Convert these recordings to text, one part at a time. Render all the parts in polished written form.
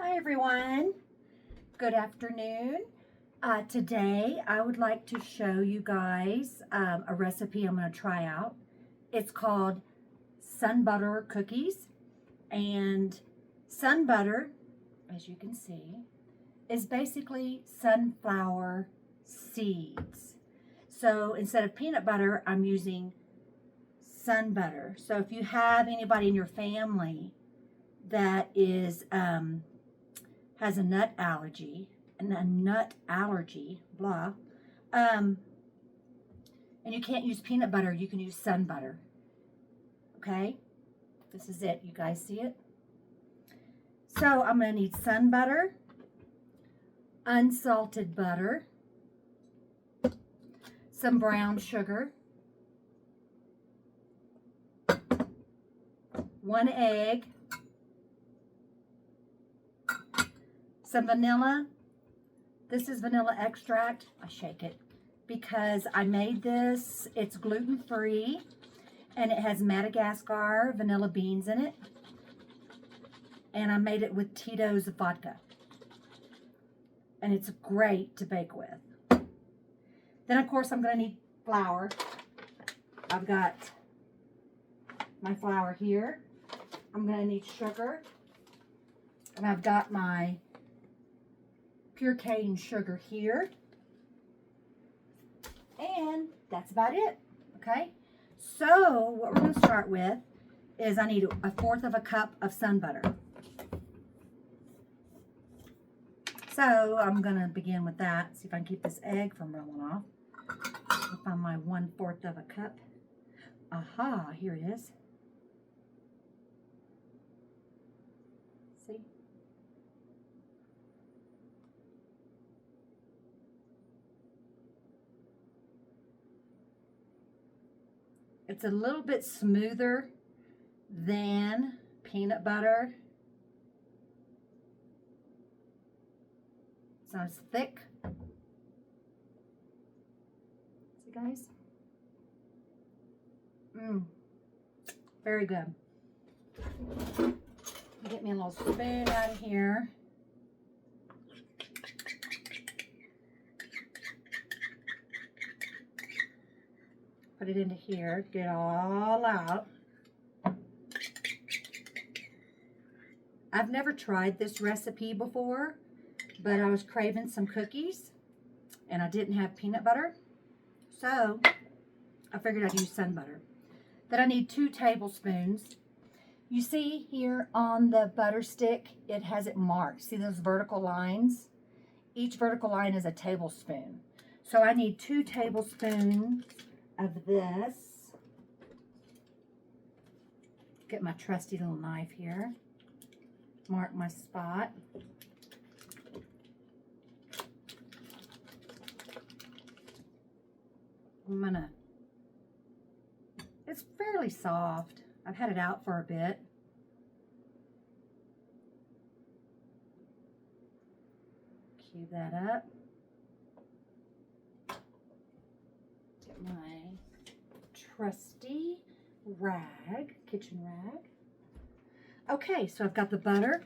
Hi everyone, good afternoon. Today I would like to show you guys a recipe I'm going to try out. It's called sun butter cookies, and sun butter, as you can see, is basically sunflower seeds. So instead of peanut butter, I'm using sun butter. So if you have anybody in your family that is has a nut allergy, blah, and you can't use peanut butter, you can use sun butter. Okay, this is it. You guys see it? So I'm going to need sun butter, unsalted butter, some brown sugar, 1 egg, some vanilla. This is vanilla extract. I shake it because I made this. It's gluten-free and it has Madagascar vanilla beans in it. And I made it with Tito's vodka. And it's great to bake with. Then of course I'm going to need flour. I've got my flour here. I'm going to need sugar. And I've got my pure cane sugar here. And that's about it. Okay. So what we're going to start with is I need 1/4 of a cup of sun butter. So I'm going to begin with that. See if I can keep this egg from rolling off. I'll find my 1/4 of a cup. Aha, here it is. See? It's a little bit smoother than peanut butter. It's not as thick. See, guys? Very good. Get me a little spoon out of here. Put it into here, get it all out. I've never tried this recipe before, but I was craving some cookies and I didn't have peanut butter. So I figured I'd use sun butter. Then I need 2 tablespoons. You see here on the butter stick, it has it marked. See those vertical lines? Each vertical line is a tablespoon. So I need 2 tablespoons of this. Get my trusty little knife here. Mark my spot. It's fairly soft. I've had it out for a bit. Cube that up. Get my trusty rag, kitchen rag. Okay, so I've got the butter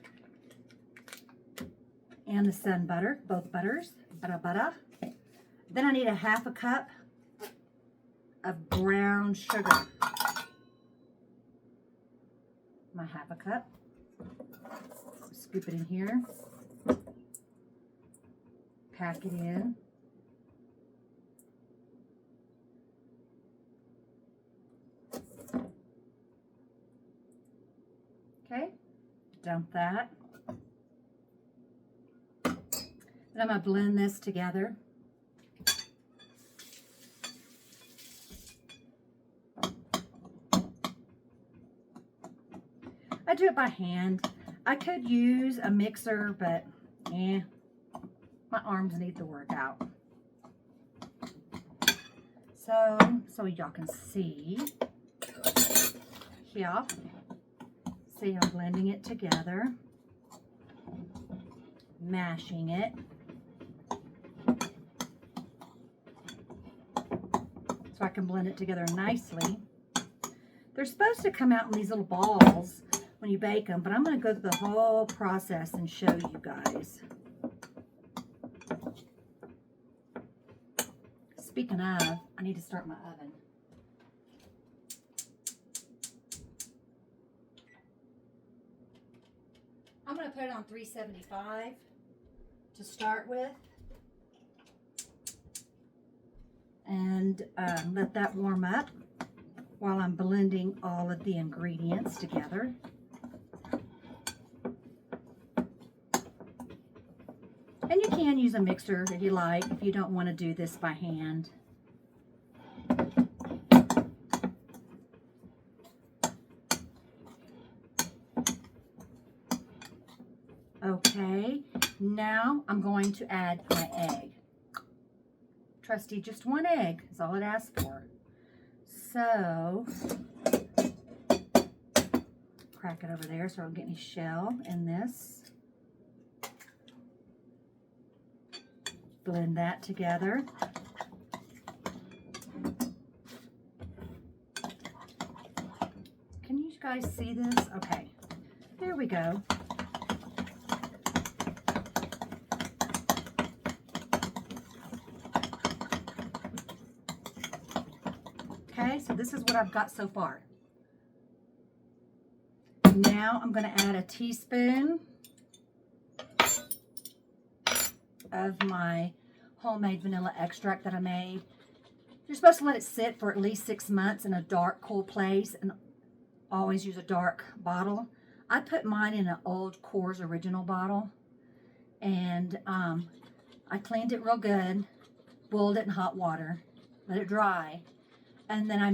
and the sun butter, both butters. Butter. Then I need 1/2 cup of brown sugar. My 1/2 cup. Scoop it in here. Pack it in. Okay, dump that. Then I'm going to blend this together. I do it by hand. I could use a mixer, but my arms need to work out. So y'all can see here. See, I'm blending it together, mashing it. So I can blend it together nicely. They're supposed to come out in these little balls, when you bake them, but I'm going to go through the whole process and show you guys. Speaking of, I need to start my oven. I'm going to put it on 375 to start with. And let that warm up while I'm blending all of the ingredients together. And you can use a mixer if you like, if you don't want to do this by hand. Okay, now I'm going to add my egg. Trusty, just one egg is all it asks for. So, crack it over there so I don't get any shell in this. Blend that together. Can you guys see this? Okay, there we go. Okay, so this is what I've got so far. Now I'm going to add a teaspoon of my homemade vanilla extract that I made. You're supposed to let it sit for at least 6 months in a dark, cool place, and always use a dark bottle. I put mine in an old Coors Original bottle, and I cleaned it real good, boiled it in hot water, let it dry, and then I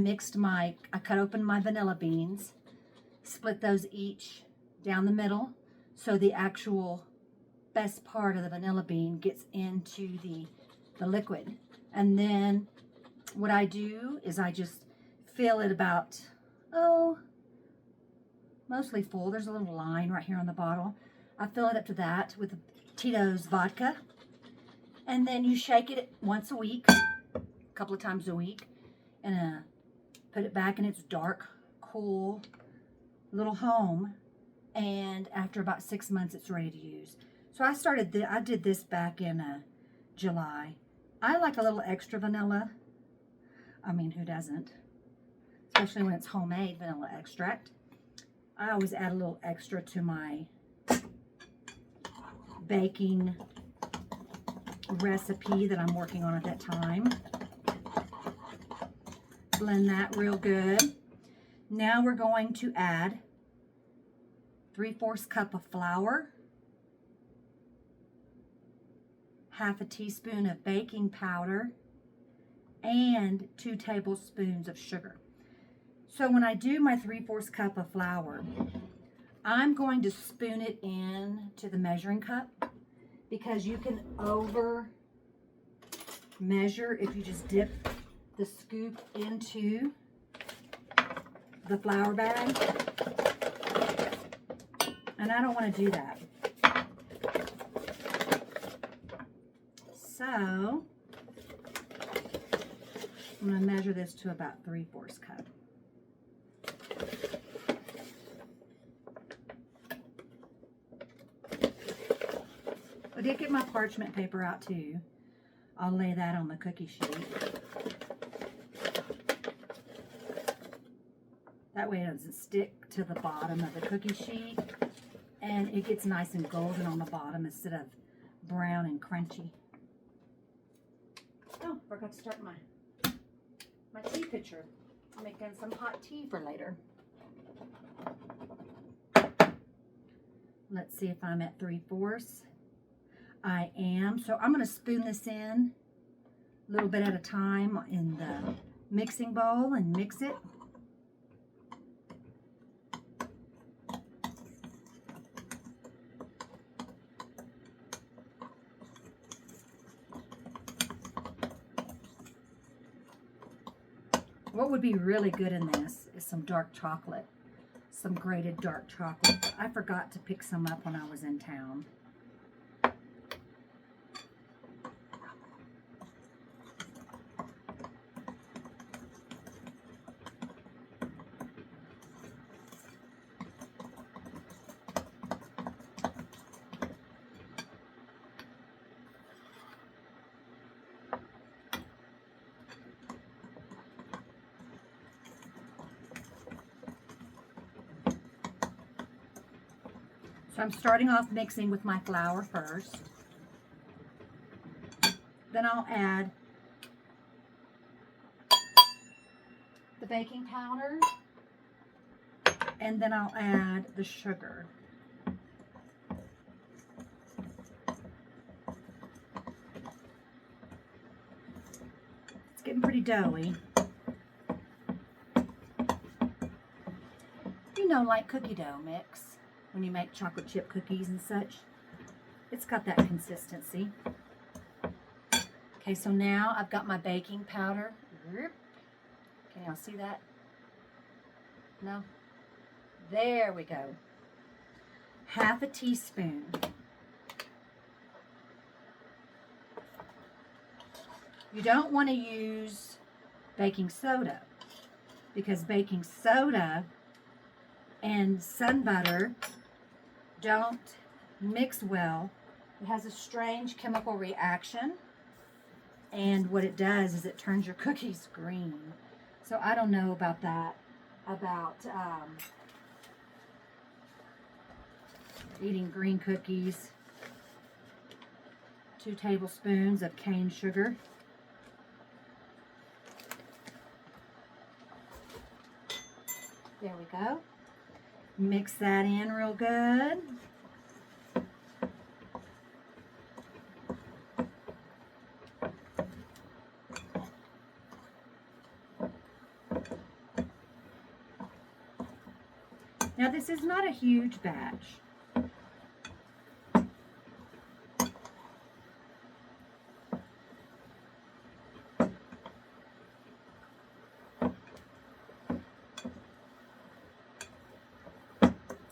cut open my vanilla beans, split those each down the middle, so the actual best part of the vanilla bean gets into the liquid. And then what I do is I just fill it about, mostly full. There's a little line right here on the bottle. I fill it up to that with Tito's vodka. And then you shake it once a week, a couple of times a week, and put it back in its dark, cool little home. And after about 6 months, it's ready to use. So I did this back in July. I like a little extra vanilla. I mean, who doesn't? Especially when it's homemade vanilla extract. I always add a little extra to my baking recipe that I'm working on at that time. Blend that real good. Now we're going to add 3/4 cup of flour, half a teaspoon of baking powder, and 2 tablespoons of sugar. So when I do my 3/4 cup of flour, I'm going to spoon it in to the measuring cup, because you can over measure if you just dip the scoop into the flour bag. And I don't want to do that. So I'm going to measure this to about 3/4 cup. I did get my parchment paper out too. I'll lay that on the cookie sheet. That way it doesn't stick to the bottom of the cookie sheet, and it gets nice and golden on the bottom instead of brown and crunchy. Oh, forgot to start my tea pitcher. I'm making some hot tea for later. Let's see if I'm at 3/4. I am. So I'm going to spoon this in a little bit at a time in the mixing bowl and mix it. What would be really good in this is some dark chocolate, some grated dark chocolate. I forgot to pick some up when I was in town. So I'm starting off mixing with my flour first. Then I'll add the baking powder, and then I'll add the sugar. It's getting pretty doughy. You know, like cookie dough mix, when you make chocolate chip cookies and such. It's got that consistency. Okay, so now I've got my baking powder. Can y'all see that? No? There we go. Half a teaspoon. You don't want to use baking soda, because baking soda and sun butter don't mix well. It has a strange chemical reaction, and what it does is it turns your cookies green. So I don't know about that, about eating green cookies. 2 tablespoons of cane sugar. There we go. Mix that in real good. Now this is not a huge batch.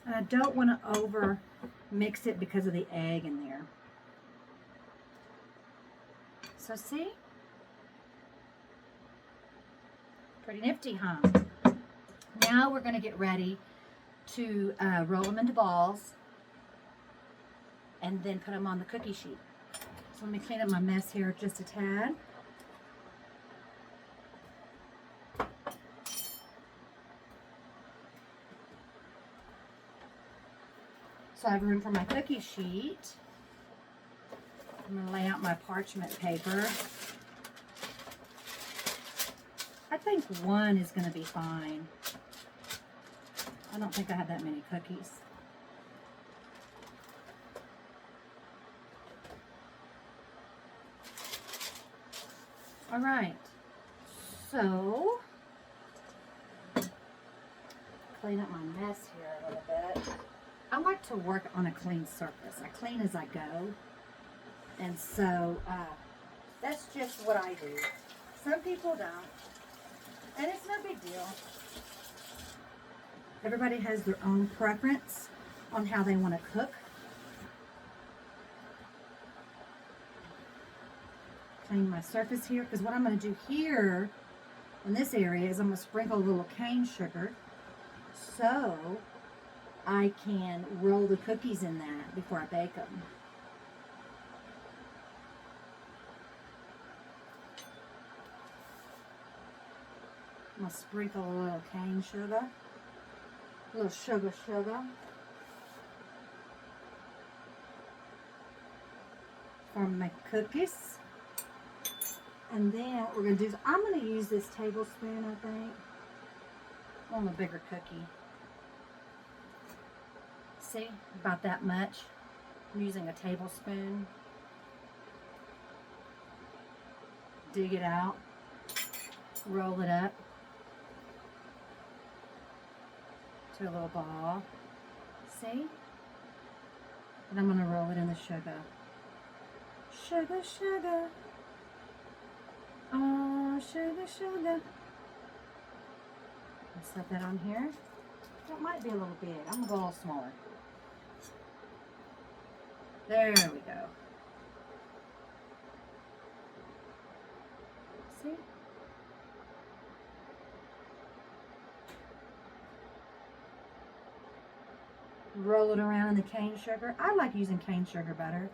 And I don't want to over mix it because of the egg in there. So see? Pretty nifty, huh? Now we're going to get ready to roll them into balls and then put them on the cookie sheet. So let me clean up my mess here just a tad. So I have room for my cookie sheet. I'm going to lay out my parchment paper. I think one is going to be fine. I don't think I have that many cookies. All right. So, clean up my mess here a little bit. I like to work on a clean surface. I clean as I go. And so, that's just what I do. Some people don't. And it's no big deal. Everybody has their own preference on how they want to cook. Clean my surface here, because what I'm going to do here in this area is I'm going to sprinkle a little cane sugar so I can roll the cookies in that before I bake them. I'm going to sprinkle a little cane sugar. A little sugar. For my cookies. And then what we're going to do is I'm going to use this tablespoon, I think. I want a bigger cookie. See? About that much. I'm using a tablespoon. Dig it out. Roll it up to a little ball. See? And I'm going to roll it in the sugar. Sugar. Oh, sugar. I'll set that on here. That might be a little big. I'm going to go a little smaller. There we go. See? Roll it around in the cane sugar. I like using cane sugar better.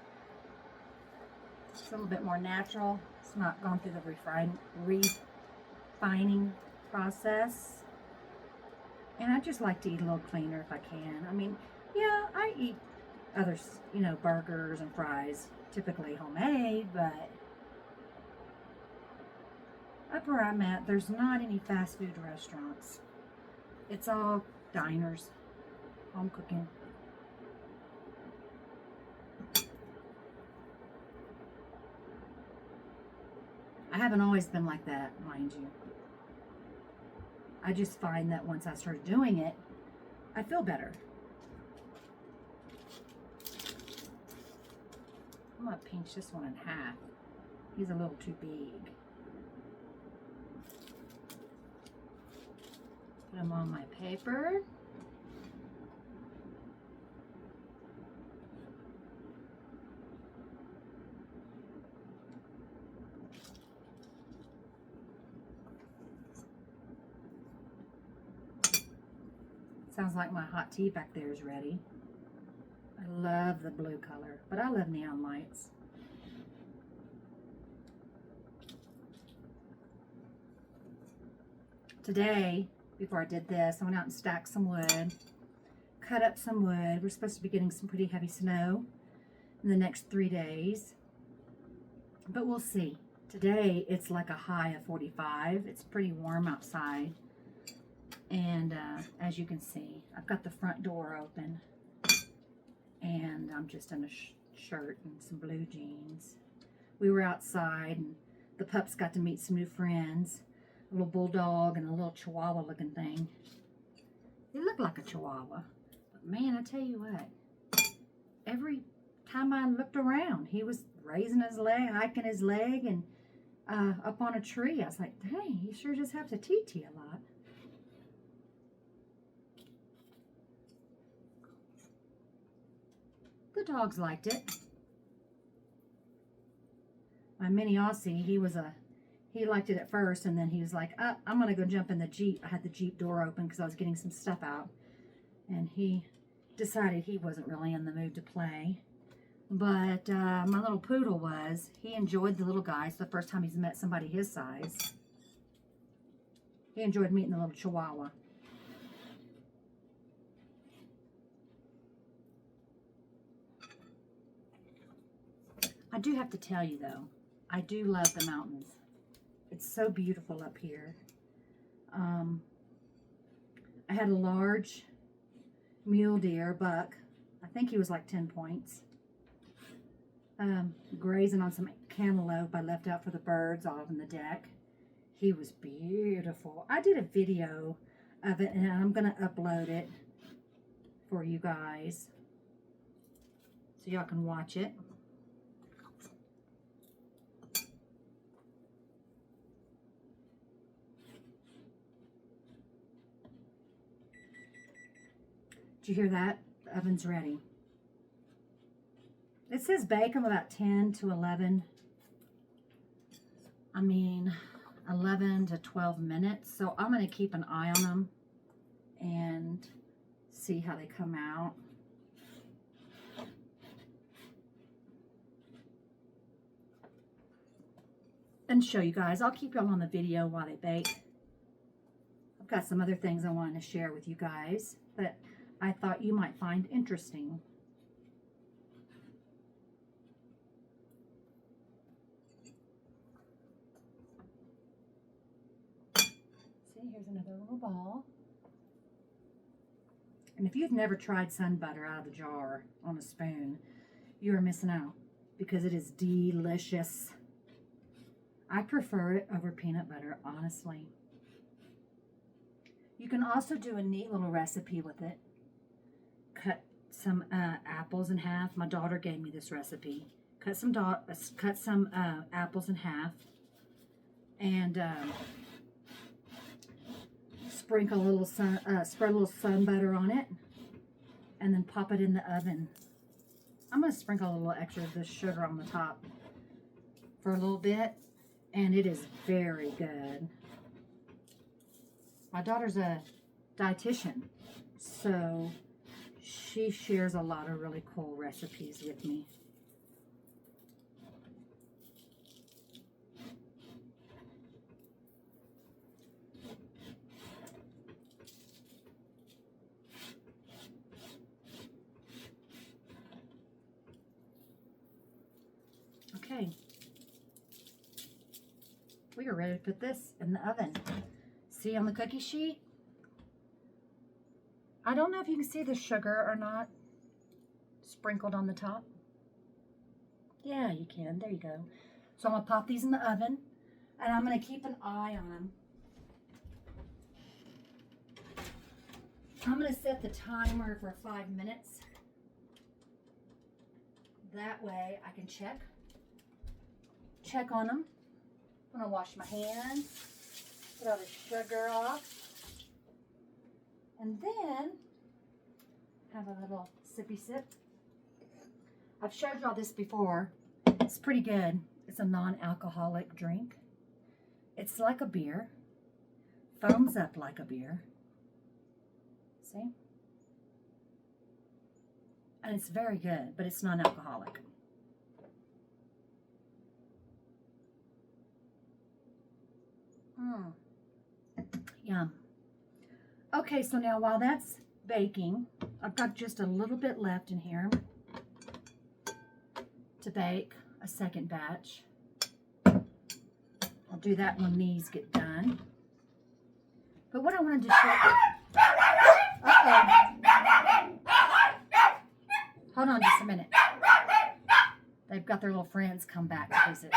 It's a little bit more natural. It's not gone through the refining process. And I just like to eat a little cleaner if I can. I mean, yeah, I eat Others, you know, burgers and fries, typically homemade, but up where I'm at, there's not any fast food restaurants. It's all diners, home cooking. I haven't always been like that, mind you. I just find that once I started doing it, I feel better. I'm gonna pinch this one in half. He's a little too big. Put them on my paper. Sounds like my hot tea back there is ready. I love the blue color, but I love neon lights. Today, before I did this, I went out and stacked some wood, cut up some wood. We're supposed to be getting some pretty heavy snow in the next 3 days, but we'll see. Today, it's like a high of 45. It's pretty warm outside. And as you can see, I've got the front door open, and I'm just in a shirt and some blue jeans. We were outside, and the pups got to meet some new friends, a little bulldog and a little chihuahua looking thing. They look like a chihuahua, but man, I tell you what, every time I looked around, he was raising his leg, hiking his leg, and up on a tree. I was like, dang, he sure just has a TT a lot. The dogs liked it. My mini Aussie, he liked it at first, and then he was like, I'm gonna go jump in the Jeep. I had the Jeep door open because I was getting some stuff out, and he decided he wasn't really in the mood to play. But my little poodle was. He enjoyed the little guy. It's the first time he's met somebody his size. He enjoyed meeting the little chihuahua. I do have to tell you, though, I do love the mountains. It's so beautiful up here. I had a large mule deer buck. I think he was like 10 points. Grazing on some cantaloupe I left out for the birds all on the deck. He was beautiful. I did a video of it, and I'm going to upload it for you guys so y'all can watch it. Did you hear that? The oven's ready. It says bake them about 10 to 11. 11 to 12 minutes. So I'm going to keep an eye on them and see how they come out. And show you guys. I'll keep y'all on the video while they bake. I've got some other things I wanted to share with you guys that I thought you might find interesting. See, here's another little ball. And if you've never tried sun butter out of the jar on a spoon, you are missing out because it is delicious. I prefer it over peanut butter, honestly. You can also do a neat little recipe with it. Cut some apples in half. My daughter gave me this recipe. Cut some apples in half, and sprinkle a little spread a little sun butter on it, and then pop it in the oven. I'm gonna sprinkle a little extra of this sugar on the top for a little bit, and it is very good. My daughter's a dietitian, so she shares a lot of really cool recipes with me. Okay. We are ready to put this in the oven. See on the cookie sheet? I don't know if you can see the sugar or not sprinkled on the top. Yeah, you can. There you go. So I'm going to pop these in the oven, and I'm going to keep an eye on them. I'm going to set the timer for 5 minutes. That way I can check on them. I'm going to wash my hands, get all the sugar off, and then have a little sippy sip. I've showed you all this before. It's pretty good. It's a non-alcoholic drink. It's like a beer. Foams up like a beer. See? And it's very good, but it's non-alcoholic. Yum. Okay, so now while that's baking, I've got just a little bit left in here to bake a second batch. I'll do that when these get done. But what I wanted to show hold on just a minute. They've got their little friends come back to visit.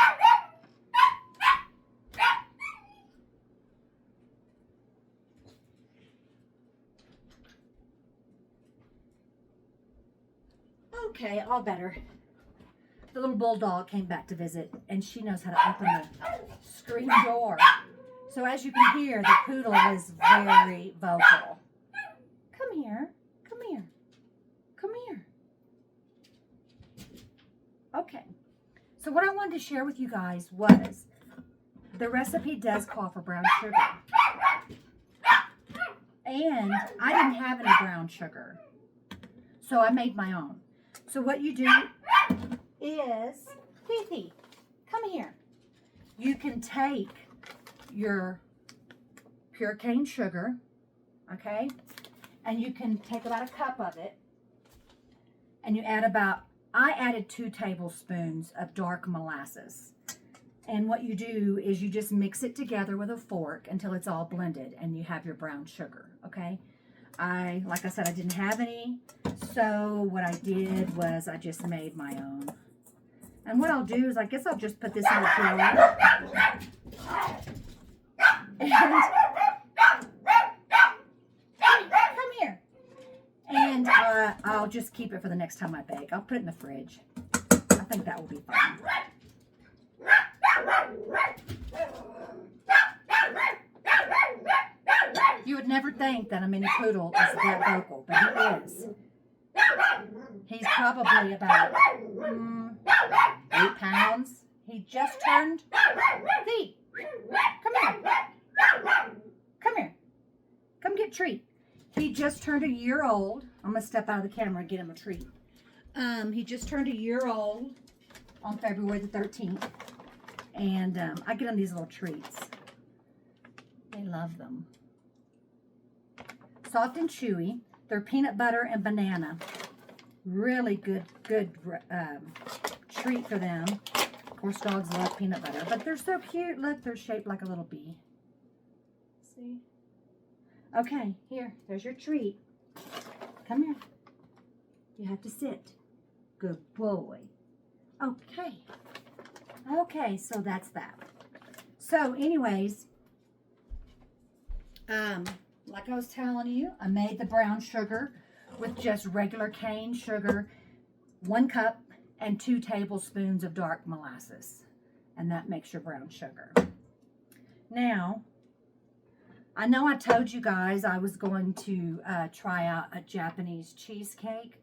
Okay, all better. The little bulldog came back to visit, and she knows how to open the screen door. So as you can hear, the poodle is very vocal. Come here. Come here. Come here. Okay. So what I wanted to share with you guys was the recipe does call for brown sugar. And I didn't have any brown sugar. So I made my own. So what you do is, Fifi, come here. You can take your pure cane sugar, okay? And you can take about a cup of it. And you add I added 2 tablespoons of dark molasses. And what you do is you just mix it together with a fork until it's all blended and you have your brown sugar, okay? Like I said, I didn't have any. So what I did was I just made my own. And what I'll do is I guess I'll just put this in the jar. And come here. And I'll just keep it for the next time I bake. I'll put it in the fridge. I think that will be fine. You would never think that a mini poodle is that vocal, but he is. He's probably about 8 pounds. He just turned. Fee, come here. Come here. Come get a treat. He just turned a year old. I'm going to step out of the camera and get him a treat. He just turned a year old on February the 13th. And I get him these little treats. They love them. Soft and chewy. They're peanut butter and banana. Really good treat for them. Of course, dogs love peanut butter, but they're so cute. Look, they're shaped like a little bee. See? Okay, here, there's your treat. Come here. You have to sit. Good boy. Okay. Okay, so that's that. So, anyways, like I was telling you, I made the brown sugar with just regular cane sugar, 1 cup, and 2 tablespoons of dark molasses. And that makes your brown sugar. Now, I know I told you guys I was going to try out a Japanese cheesecake,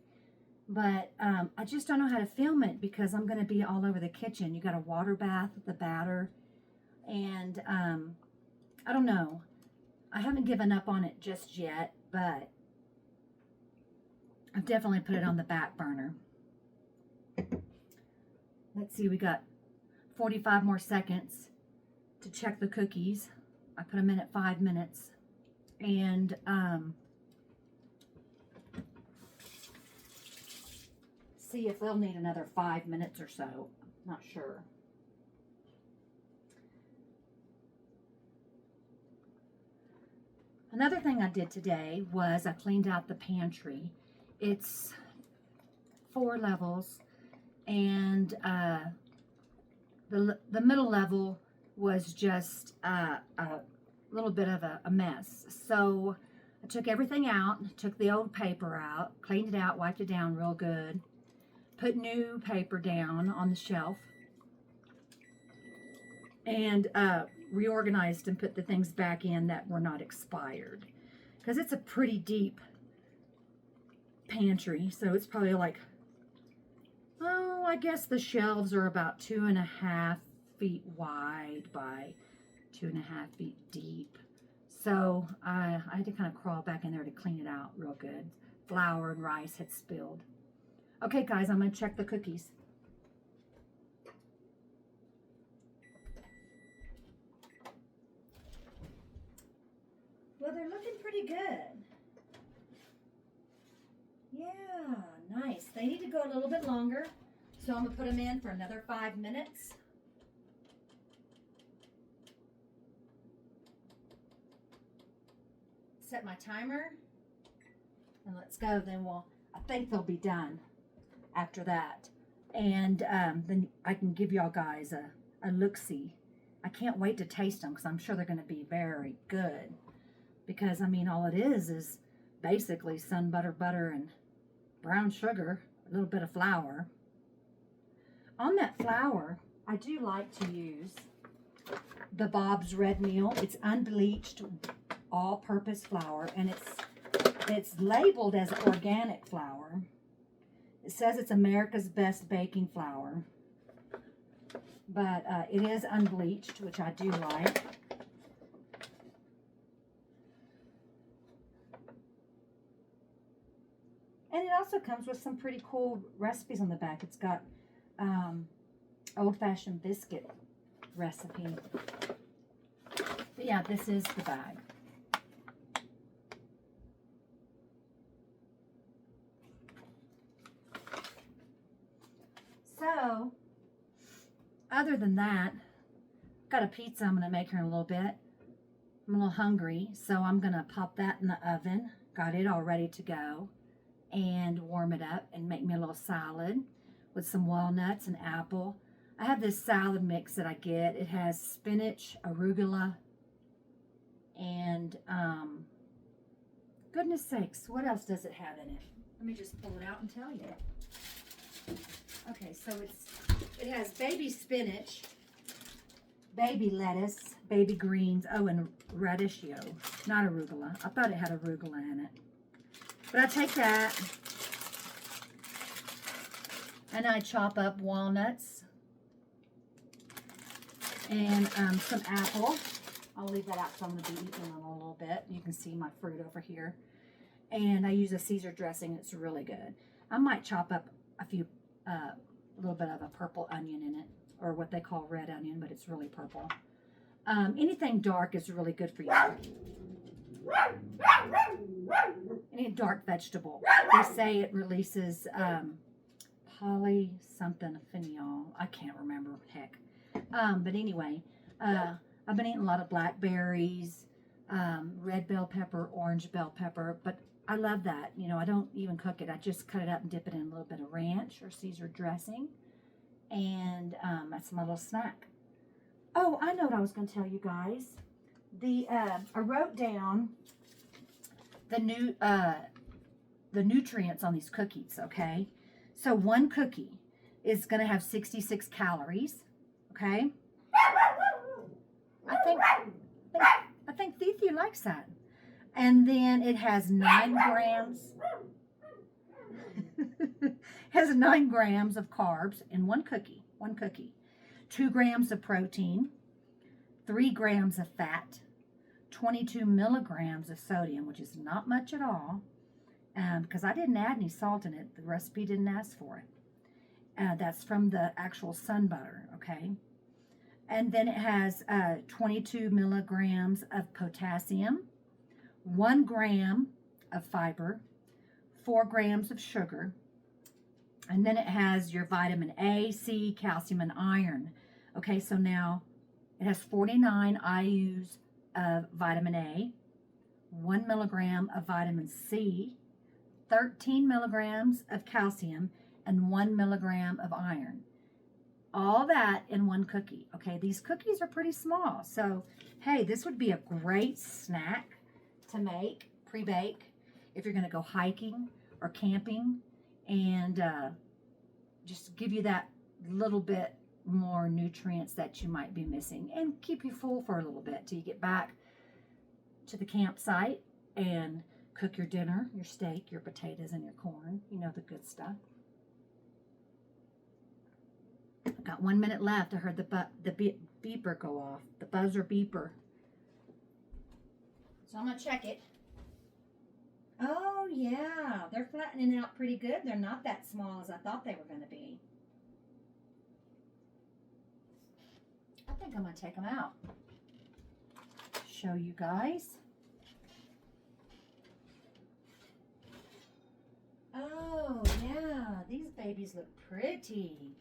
but I just don't know how to film it because I'm going to be all over the kitchen. You got a water bath with the batter, and I don't know. I haven't given up on it just yet, but I've definitely put it on the back burner. Let's see, we got 45 more seconds to check the cookies. I put them in at 5 minutes. And see if they'll need another 5 minutes or so. Not sure. Another thing I did today was I cleaned out the pantry. It's 4 levels, and the middle level was just a little bit of a mess. So I took everything out, took the old paper out, cleaned it out, wiped it down real good, put new paper down on the shelf, and reorganized and put the things back in that were not expired. Because it's a pretty deep pantry, so it's probably like, oh, I guess the shelves are about 2.5 feet wide by 2.5 feet deep. So I had to kind of crawl back in there to clean it out real good. Flour and rice had spilled. Okay, guys, I'm going to check the cookies. Well, they're looking pretty good. Yeah, nice. They need to go a little bit longer, so I'm going to put them in for another 5 minutes. Set my timer, and let's go. Then I think they'll be done after that. And then I can give y'all guys a look-see. I can't wait to taste them because I'm sure they're going to be very good. Because, I mean, all it is basically sun butter, and brown sugar, a little bit of flour. On that flour, I do like to use the Bob's Red Meal. It's unbleached, all-purpose flour, and it's labeled as organic flour. It says it's America's best baking flour, but it is unbleached, which I do like. And it also comes with some pretty cool recipes on the back. It's got old-fashioned biscuit recipe. But yeah, this is the bag. So, other than that, got a pizza I'm going to make here in a little bit. I'm a little hungry, so I'm going to pop that in the oven. Got it all ready to go. And warm it up and make me a little salad with some walnuts and apple. I have this salad mix that I get. It has spinach, arugula, and goodness sakes, what else does it have in it? Let me just pull it out and tell you. Okay, so it has baby spinach, baby lettuce, baby greens, oh, and radicchio, not arugula. I thought it had arugula in it. But I take that and I chop up walnuts and some apple. I'll leave that out because I'm going to be eating them a little bit. You can see my fruit over here. And I use a Caesar dressing. It's really good. I might chop up a little bit of a purple onion in it, or what they call red onion, but it's really purple. Anything dark is really good for you. Any dark vegetable. They say it releases poly something phenol. I can't remember, heck. But anyway, I've been eating a lot of blackberries, red bell pepper, orange bell pepper, but I love that. You know, I don't even cook it. I just cut it up and dip it in a little bit of ranch or Caesar dressing, and that's my little snack. Oh, I know what I was going to tell you guys. I wrote down the nutrients on these cookies, okay? So one cookie is going to have 66 calories, okay? I think Fifi likes that. And then it has 9 grams. Has 9 grams of carbs in one cookie. 2 grams of protein, 3 grams of fat, 22 milligrams of sodium, which is not much at all, because I didn't add any salt in it. The recipe didn't ask for it. That's from the actual sun butter, okay? And then it has 22 milligrams of potassium, 1 gram of fiber, 4 grams of sugar, And then it has your vitamin A, C, calcium, and iron. Okay, so now it has 49 IUs of vitamin A, 1 milligram of vitamin C, 13 milligrams of calcium, and 1 milligram of iron. All that in one cookie. Okay, these cookies are pretty small. So, hey, this would be a great snack to make, pre-bake, if you're going to go hiking or camping, and just give you that little bit more nutrients that you might be missing, and keep you full for a little bit till you get back to the campsite and cook your dinner, your steak, your potatoes, and your corn. You know, the good stuff. I've got 1 minute left. I heard the beeper go off, the buzzer beeper. So I'm going to check it. Oh, yeah. They're flattening out pretty good. They're not that small as I thought they were going to be. I think I'm going to take them out. Show you guys. Oh, yeah. These babies look pretty.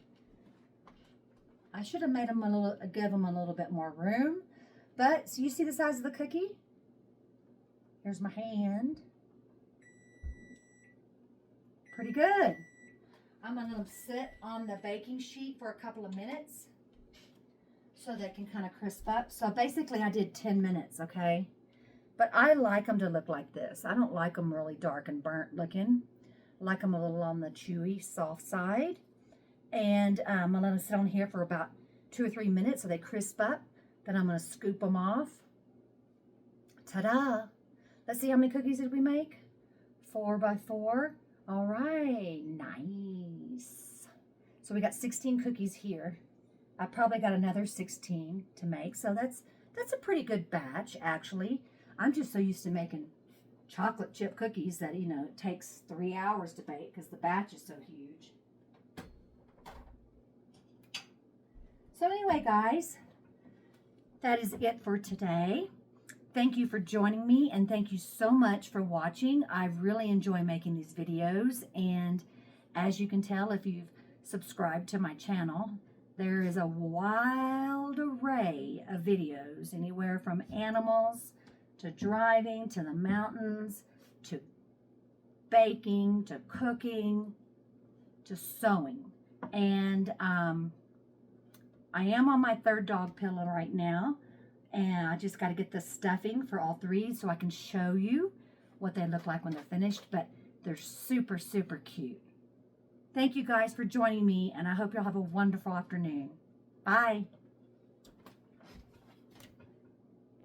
I should have made them give them a little bit more room. But, so you see the size of the cookie? Here's my hand. Pretty good. I'm going to let them sit on the baking sheet for a couple of minutes so they can kind of crisp up. So basically I did 10 minutes, okay? But I like them to look like this. I don't like them really dark and burnt looking. I like them a little on the chewy, soft side. And I'm going to let them sit on here for about 2 or 3 minutes so they crisp up. Then I'm going to scoop them off. Ta-da! Let's see how many cookies did we make? 4 by 4. All right, nice. So we got 16 cookies here. I probably got another 16 to make. So that's a pretty good batch, actually. I'm just so used to making chocolate chip cookies that, you know, it takes 3 hours to bake because the batch is so huge. So anyway, guys, that is it for today. Thank you for joining me, and thank you so much for watching. I really enjoy making these videos, and as you can tell if you've subscribed to my channel, there is a wild array of videos, anywhere from animals to driving to the mountains to baking to cooking to sewing. And I am on my 3rd dog pillow right now. And I just got to get the stuffing for all 3 so I can show you what they look like when they're finished. But they're super, super cute. Thank you guys for joining me, and I hope you'll have a wonderful afternoon. Bye.